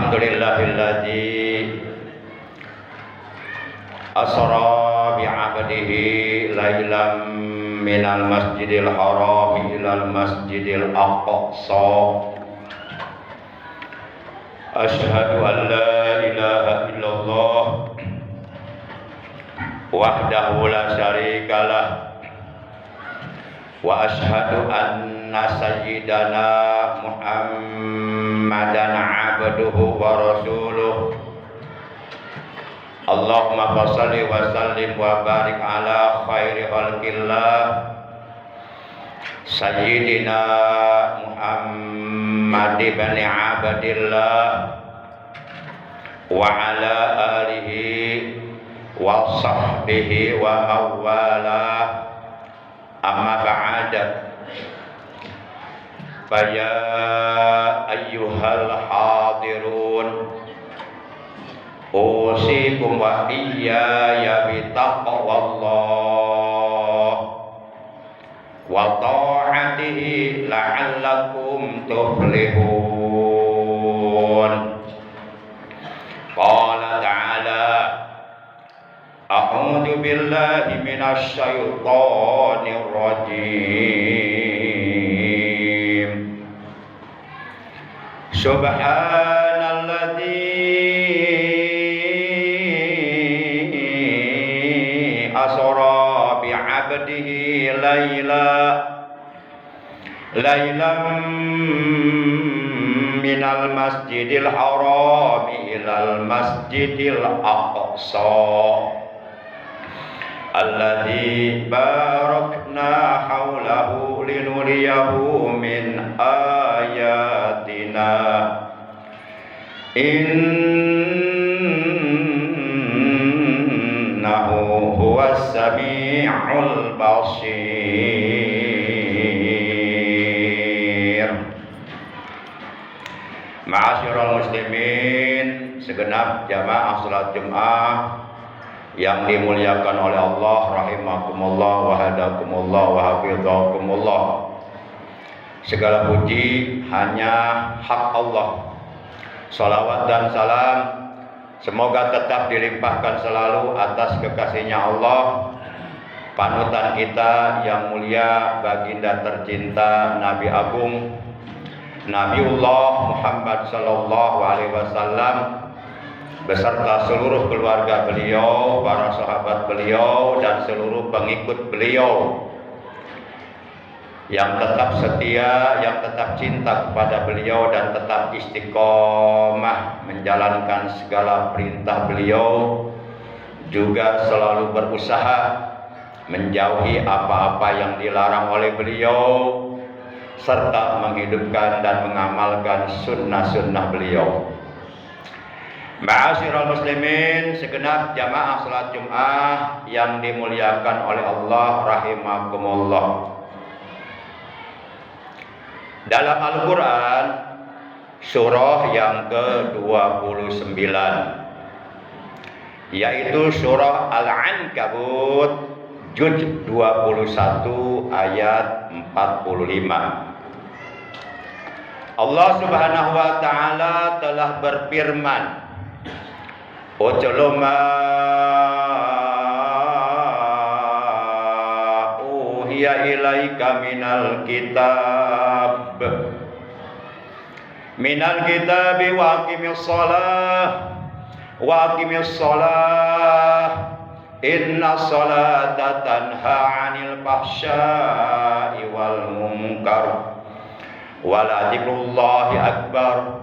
Alhamdulillahilladzi asra bi'abdihi lailam minal masjidil haram ilal masjidil aqsa. Asyhadu an la ilaha illallah wahdahu la syarikalah wa asyhadu anna sayyidana Muhammadan abduhu wa rasuluh. Allahumma shalli wa sallim wa barik ala khairi khalqillah sayyidina Muhammad ibn Abdillah wa ala alihi wa sahbihi wa awwala. Amma ba'da, faya ayyuhal hadirun, usikum wa iyaya bitaqwallah wa ta'atihi la'allakum tuflihun. Qala ta'ala, a'udzu billahi minasy syaithanir rajim. Subhanalladzi asra bi'abdihi lailam minal masjidil haram ilal masjidil aqsa alladzi barakna haulahu linuriyahu min ayatina innahu huwas sami'ul basir. Ma'asyiral muslimin, segenap jamaah salat Jumat yang dimuliakan oleh Allah, rahimakumullah wa hadakumullah wa hafizakumullah. Segala puji hanya hak Allah. Salawat dan salam semoga tetap dilimpahkan selalu atas kekasihnya Allah, panutan kita yang mulia, baginda tercinta, Nabi Agung Nabiullah Muhammad sallallahu alaihi wasallam beserta seluruh keluarga beliau, para sahabat beliau, dan seluruh pengikut beliau yang tetap setia, yang tetap cinta kepada beliau dan tetap istiqomah menjalankan segala perintah beliau, juga selalu berusaha menjauhi apa-apa yang dilarang oleh beliau, serta menghidupkan dan mengamalkan sunnah-sunnah beliau. Ma'asyiral muslimin, segenap jamaah salat Jumat yang dimuliakan oleh Allah, rahimakumullah. Dalam Al-Quran, surah yang ke-29, yaitu surah Al-Ankabut, juz 21 ayat 45. Allah Subhanahu wa ta'ala telah berfirman, Utlu ma uhiya ilaika minal kitabi wa aqimis shalah inna sholata tanha 'anil fahsya'i wal munkar wa la dzikrullahi akbar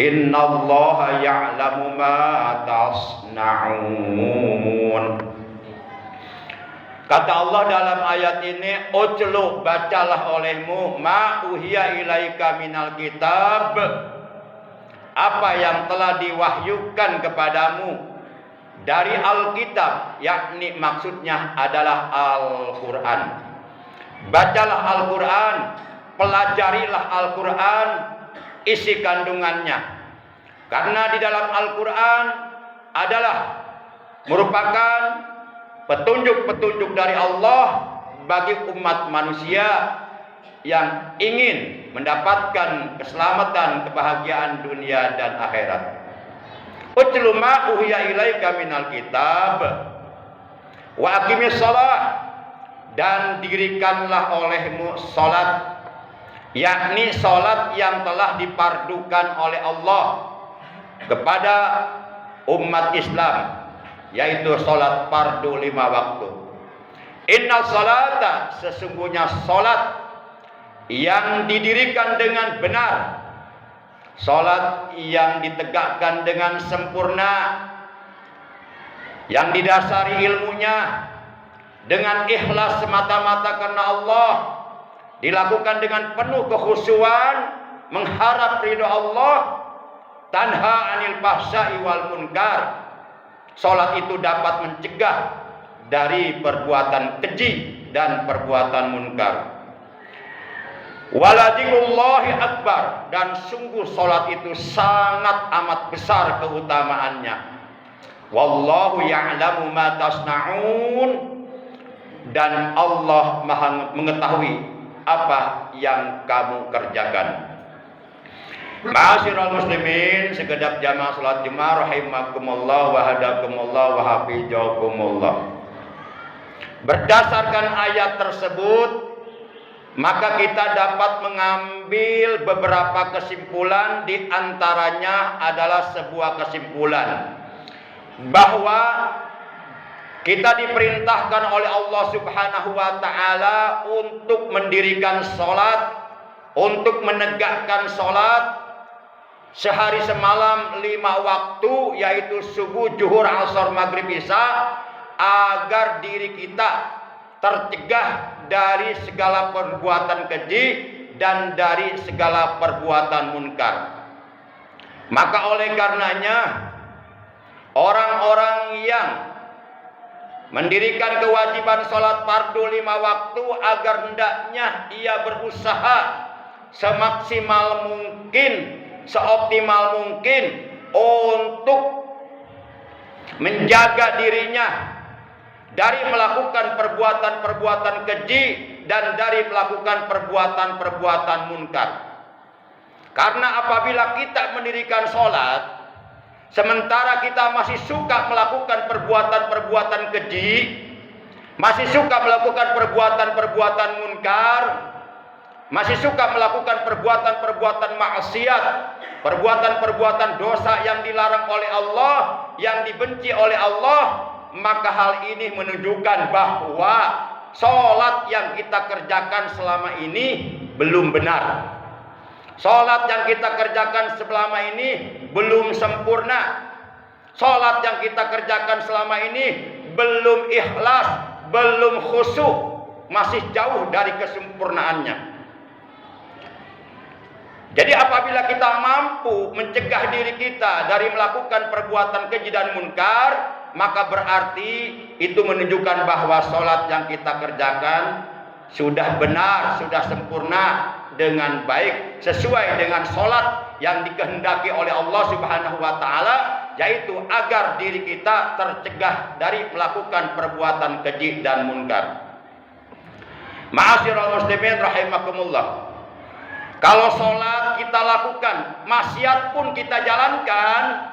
innallaha ya'lamu ma tasna'un. Kata Allah dalam ayat ini, utlu, bacalah olehmu, ma uhiya ilaika minal kitab, apa yang telah diwahyukan kepadamu dari Alkitab, yakni maksudnya adalah Al-Quran. Bacalah Al-Quran, pelajarilah Al-Quran, isi kandungannya. Karena di dalam Al-Quran adalah merupakan petunjuk-petunjuk dari Allah bagi umat manusia yang ingin mendapatkan keselamatan, kebahagiaan dunia dan akhirat. Utlu ma uhiya ilaika minal kitab wa aqimis shalah, dan dirikanlah olehmu salat, yakni salat yang telah dipardukan oleh Allah kepada umat Islam, yaitu salat fardu 5 waktu. Innal salata, sesungguhnya salat yang didirikan dengan benar, salat yang ditegakkan dengan sempurna, yang didasari ilmunya dengan ikhlas semata-mata karena Allah, dilakukan dengan penuh kekhusyuan, mengharap ridho Allah, tanha anil fahsya'i wal munkar. Salat itu dapat mencegah dari perbuatan keji dan perbuatan munkar. Waladzikrullahi akbar, dan sungguh salat itu sangat amat besar keutamaannya. Wallahu ya'lamu ma tasna'un, dan Allah Maha mengetahui apa yang kamu kerjakan. Ma'asyiral muslimin, segenap jamaah salat Jumat rahimakumullah wa hadakumullah wa hafizakumullah. Berdasarkan ayat tersebut, maka kita dapat mengambil beberapa kesimpulan. Di antaranya adalah sebuah kesimpulan bahwa kita diperintahkan oleh Allah Subhanahu wa taala untuk mendirikan salat, untuk menegakkan salat sehari semalam 5 waktu, yaitu subuh, zuhur, asar, maghrib, isya, agar diri kita tercegah dari segala perbuatan keji dan dari segala perbuatan munkar. Maka oleh karenanya, orang-orang yang mendirikan kewajiban sholat fardu 5 waktu, agar hendaknya ia berusaha semaksimal mungkin, seoptimal mungkin untuk menjaga dirinya dari melakukan perbuatan-perbuatan keji dan dari melakukan perbuatan-perbuatan munkar. Karena apabila kita mendirikan sholat, sementara kita masih suka melakukan perbuatan-perbuatan keji, masih suka melakukan perbuatan-perbuatan munkar, masih suka melakukan perbuatan-perbuatan maksiat, perbuatan-perbuatan dosa yang dilarang oleh Allah, yang dibenci oleh Allah, maka hal ini menunjukkan bahwa sholat yang kita kerjakan selama ini belum benar. Sholat yang kita kerjakan selama ini belum sempurna. Sholat yang kita kerjakan selama ini belum ikhlas, belum khusyuk, masih jauh dari kesempurnaannya. Jadi apabila kita mampu mencegah diri kita dari melakukan perbuatan keji dan munkar, maka berarti itu menunjukkan bahwa sholat yang kita kerjakan sudah benar, sudah sempurna dengan baik, sesuai dengan sholat yang dikehendaki oleh Allah Subhanahu wa taala, yaitu agar diri kita tercegah dari melakukan perbuatan keji dan munkar. Ma'asyiral muslimin rahimakumullah. Kalau sholat kita lakukan, maksiat pun kita jalankan,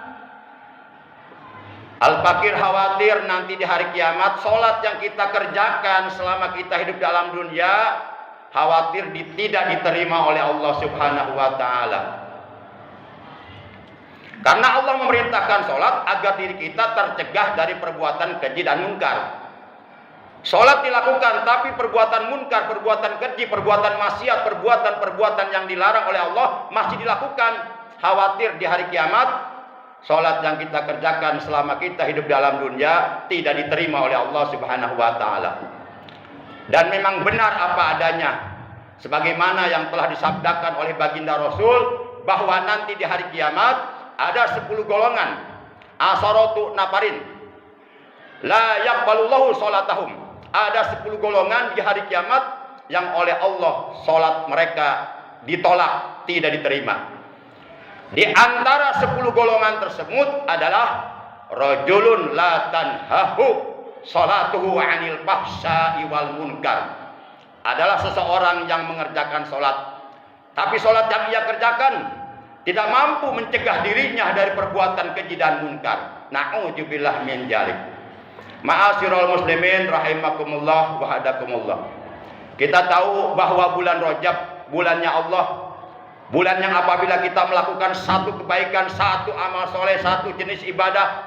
Al-Fakir khawatir nanti di hari kiamat sholat yang kita kerjakan selama kita hidup dalam dunia khawatir tidak diterima oleh Allah Subhanahu wa taala. Karena Allah memerintahkan sholat agar diri kita tercegah dari perbuatan keji dan munkar. Sholat dilakukan, tapi perbuatan munkar, perbuatan keji, perbuatan maksiat, perbuatan-perbuatan yang dilarang oleh Allah masih dilakukan. Khawatir di hari kiamat sholat yang kita kerjakan selama kita hidup dalam dunia tidak diterima oleh Allah Subhanahu wa taala. Dan memang benar apa adanya, sebagaimana yang telah disabdakan oleh baginda Rasul, bahwa nanti di hari kiamat ada 10 golongan, asharatu nafarin la yaqbalullahu sholatahum. Ada 10 golongan di hari kiamat yang oleh Allah sholat mereka ditolak, tidak diterima. Di antara 10 golongan tersebut adalah rajulun la tanhahu sholatuhu anil fahsya'i wal munkar. adalah seseorang yang mengerjakan sholat, tapi sholat yang ia kerjakan tidak mampu mencegah dirinya dari perbuatan keji dan munkar. Na'udzubillah min dzalik. Ma'asyiral muslimin rahimakumullah wa hadakumullah. Kita tahu bahwa bulan Rajab bulannya Allah, bulan yang apabila kita melakukan satu kebaikan, satu amal soleh, satu jenis ibadah,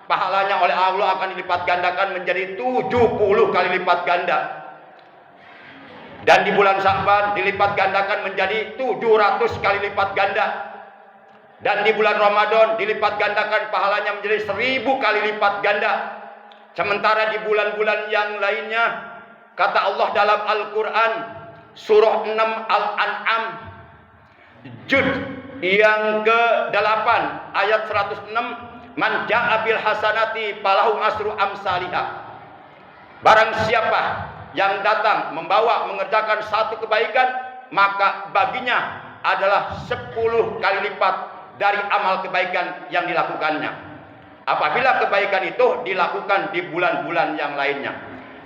pahalanya oleh Allah akan dilipat gandakan menjadi 70 kali lipat ganda. Dan di bulan Sya'ban dilipat gandakan menjadi 700 kali lipat ganda. Dan di bulan Ramadan dilipat gandakan pahalanya menjadi 1000 kali lipat ganda. Sementara di bulan-bulan yang lainnya, kata Allah dalam Al-Quran surah 6 Al-An'am juz yang ke-8 ayat 106, man ja'a bil hasanati falahu asru amsalihah. Barang siapa yang datang membawa mengerjakan satu kebaikan, maka baginya adalah 10 kali lipat dari amal kebaikan yang dilakukannya, apabila kebaikan itu dilakukan di bulan-bulan yang lainnya.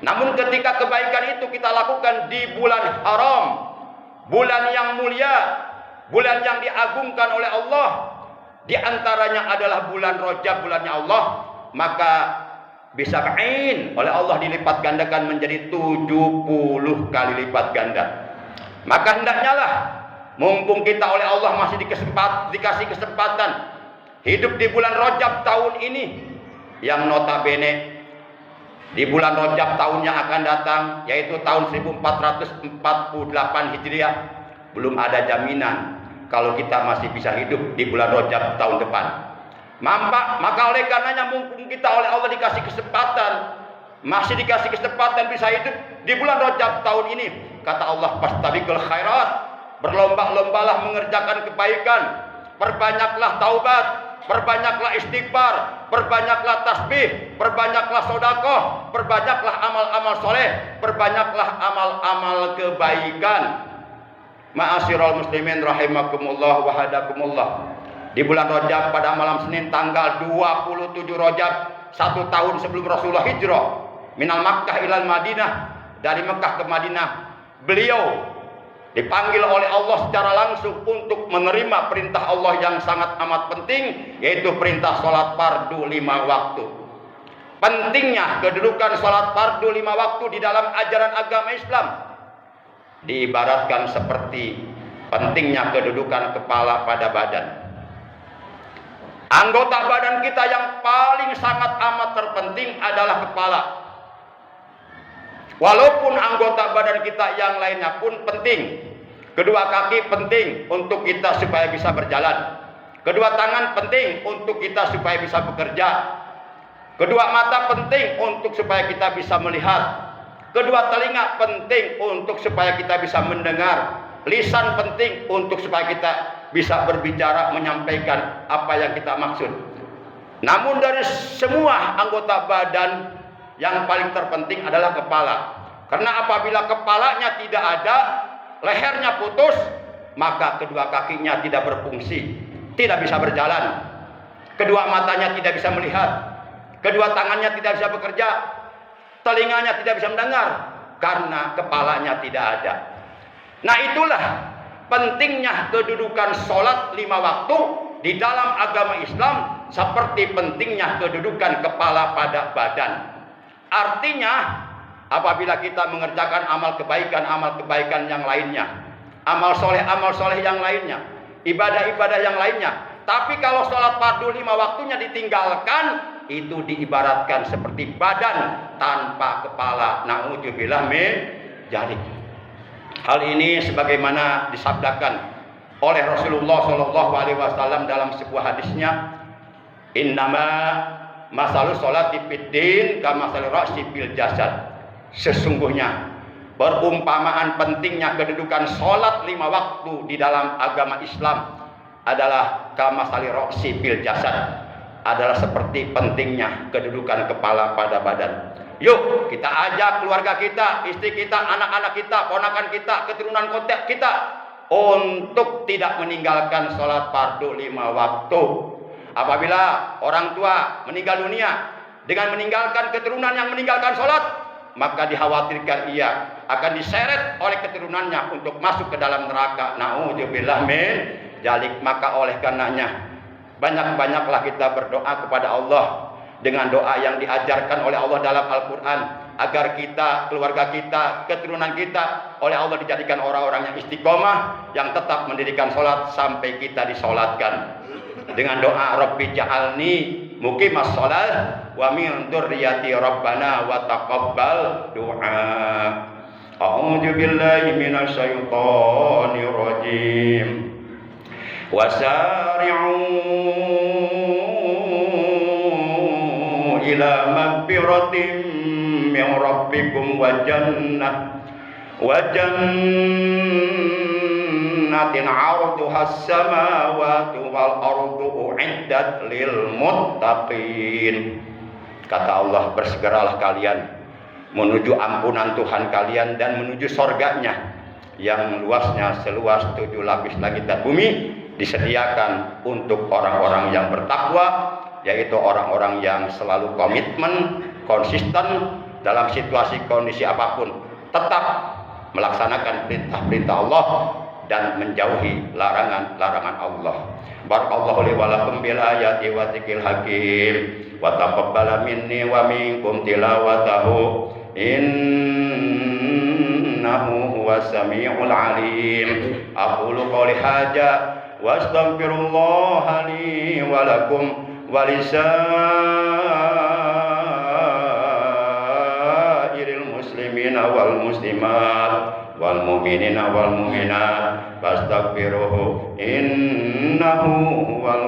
Namun ketika kebaikan itu kita lakukan di bulan haram, bulan yang mulia, bulan yang diagungkan oleh Allah, di antaranya adalah bulan Rajab, bulannya Allah, maka bisa kain oleh Allah dilipat gandakan menjadi 70 kali lipat ganda. Maka hendaknya lah, mumpung kita oleh Allah masih dikasih kesempatan hidup di bulan Rajab tahun ini, yang notabene di bulan Rajab tahun yang akan datang, yaitu tahun 1448 Hijriah, belum ada jaminan kalau kita masih bisa hidup di bulan Rajab tahun depan. Maka oleh karenanya mumpung kita oleh Allah dikasih kesempatan, masih dikasih kesempatan bisa hidup di bulan Rajab tahun ini, kata Allah, fastabiqul khairat, berlomba-lombalah mengerjakan kebaikan, perbanyaklah taubat, perbanyaklah istighfar, perbanyaklah tasbih, perbanyaklah sedekah, perbanyaklah amal-amal soleh, perbanyaklah amal-amal kebaikan. Ma'asyiral muslimin rahimakumullah wa hadakumullah. Di bulan Rajab pada malam Senin tanggal 27 Rajab, 1 tahun sebelum Rasulullah hijrah minal Makkah ilal Madinah, dari Mekah ke Madinah, beliau dipanggil oleh Allah secara langsung untuk menerima perintah Allah yang sangat amat penting, yaitu perintah sholat fardu 5 waktu. Pentingnya kedudukan sholat fardu 5 waktu di dalam ajaran agama Islam diibaratkan seperti pentingnya kedudukan kepala pada badan. Anggota badan kita yang paling sangat amat terpenting adalah kepala. Walaupun anggota badan kita yang lainnya pun penting. Kedua kaki penting untuk kita supaya bisa berjalan. Kedua tangan penting untuk kita supaya bisa bekerja. Kedua mata penting untuk supaya kita bisa melihat. Kedua telinga penting untuk supaya kita bisa mendengar. Lisan penting untuk supaya kita bisa berbicara, menyampaikan apa yang kita maksud. Namun dari semua anggota badan yang paling terpenting adalah kepala. Karena apabila kepalanya tidak ada, lehernya putus, maka kedua kakinya tidak berfungsi, tidak bisa berjalan. Kedua matanya tidak bisa melihat, kedua tangannya tidak bisa bekerja, telinganya tidak bisa mendengar, karena kepalanya tidak ada. Nah, itulah pentingnya kedudukan sholat 5 waktu di dalam agama Islam, seperti pentingnya kedudukan kepala pada badan. Artinya, apabila kita mengerjakan amal kebaikan yang lainnya, amal soleh yang lainnya, ibadah-ibadah yang lainnya, tapi kalau sholat fardu 5 waktunya ditinggalkan, itu diibaratkan seperti badan tanpa kepala. Na'udzubillah min dzalik. Hal ini sebagaimana disabdakan oleh Rasulullah SAW dalam sebuah hadisnya, innama masalul sholati fid din kama masalul ra'si fil jasad. Sesungguhnya perumpamaan pentingnya kedudukan sholat 5 waktu di dalam agama Islam adalah kama masalul ra'si fil jasad, adalah seperti pentingnya kedudukan kepala pada badan. Yuk kita ajak keluarga kita, istri kita, anak-anak kita, ponakan kita, keturunan kontak kita untuk tidak meninggalkan sholat fardu 5 waktu. Apabila orang tua meninggal dunia dengan meninggalkan keturunan yang meninggalkan sholat, maka dikhawatirkan ia akan diseret oleh keturunannya untuk masuk ke dalam neraka. Na'udzubillah min dzalik. Maka oleh karenanya banyak-banyaklah kita berdoa kepada Allah dengan doa yang diajarkan oleh Allah dalam Al-Quran, agar kita, keluarga kita, keturunan kita oleh Allah dijadikan orang-orang yang istiqomah, yang tetap mendirikan sholat sampai kita disolatkan. Dengan doa Rabbi ja'alni muqimas sholat wa min dzurriyyati rabbana wa taqabbal du'a. A'udzu billahi minasy syaithanir rajim. Wasari'u ila magfiratin min rabbikum wa jannatin 'arduhas samawati wal ardu u'iddat lil muttaqin. Kata Allah, bersegeralah kalian menuju ampunan Tuhan kalian dan menuju surganya yang luasnya seluas 7 lapis langit dan bumi, disediakan untuk orang-orang yang bertakwa, yaitu orang-orang yang selalu komitmen, konsisten dalam situasi kondisi apapun, tetap melaksanakan perintah-perintah Allah dan menjauhi larangan-larangan Allah. Barakallahu li wa lakum bil ayati wa dzikril hakim wa taqabbal minni wa minkum tilawatahu innahu huwas samiul alim. Aqulu qouli hadza wa astaghfirullah li wa lakum wa lisairil muslimina wal muslimat wal mu'minina wal mu'minat fastaghfiruhu innahu huwal